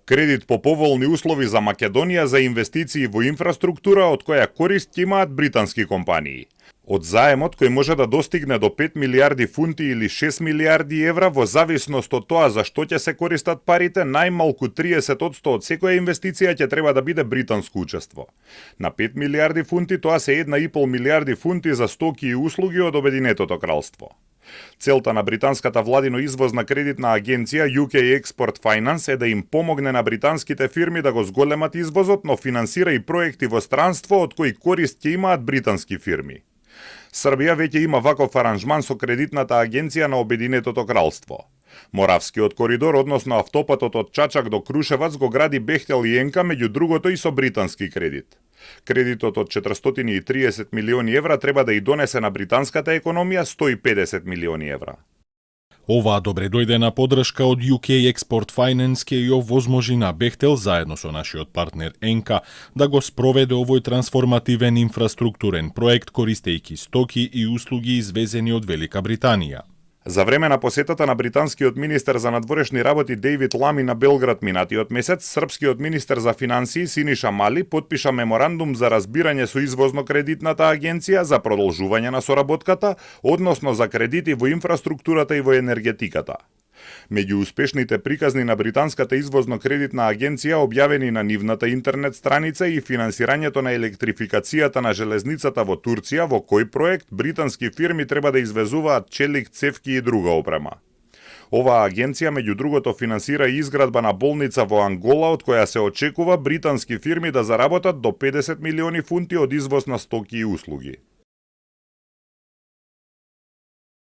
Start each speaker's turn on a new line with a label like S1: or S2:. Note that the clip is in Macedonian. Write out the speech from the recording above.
S1: Кредит по поволни услови за Македонија за инвестиции во инфраструктура од која корист имаат британски компании. Од заемот кој може да достигне до 5 милиарди фунти или 6 милиарди евра во зависност од тоа за што ќе се користат парите, најмалку 30% од секоја инвестиција ќе треба да биде британско учество. На 5 милиарди фунти тоа се 1,5 милиарди фунти за стоки и услуги од Обединетото кралство. Целта на британската владино извозна кредитна агенција UK Export Finance е да им помогне на британските фирми да го зголемат извозот, но финансира и проекти во странство од кои корист ќе имаат британски фирми. Србија веќе има ваков аранжман со кредитната агенција на Обединетото кралство. Моравскиот коридор, односно автопатот од Чачак до Крушевац, го гради Бехтел и Енка, меѓу другото и со британски кредит. Кредитот од 430 милиони евра треба да и донесе на британската економија 150 милиони евра.
S2: Оваа добре дојдена поддршка од UK Export Finance ќе ја овозможи на Бехтел заедно со нашиот партнер Енка да го спроведе овој трансформативен инфраструктурен проект користејќи стоки и услуги извезени од Велика Британија.
S1: За време на посетата на британскиот министер за надворешни работи Дейвид Лами на Белград минатиот месец, српскиот министер за финансии Синиша Мали потпиша меморандум за разбирање со извозно-кредитната агенција за продолжување на соработката, односно за кредити во инфраструктурата и во енергетиката. Меѓу успешните приказни на британската извозно-кредитна агенција објавени на нивната интернет страница и финансирањето на електрификацијата на железницата во Турција, во кој проект британски фирми треба да извезуваат челик, цевки и друга опрема. Оваа агенција меѓу другото финансира и изградба на болница во Ангола, од која се очекува британски фирми да заработат до 50 милиони фунти од извоз на стоки и услуги.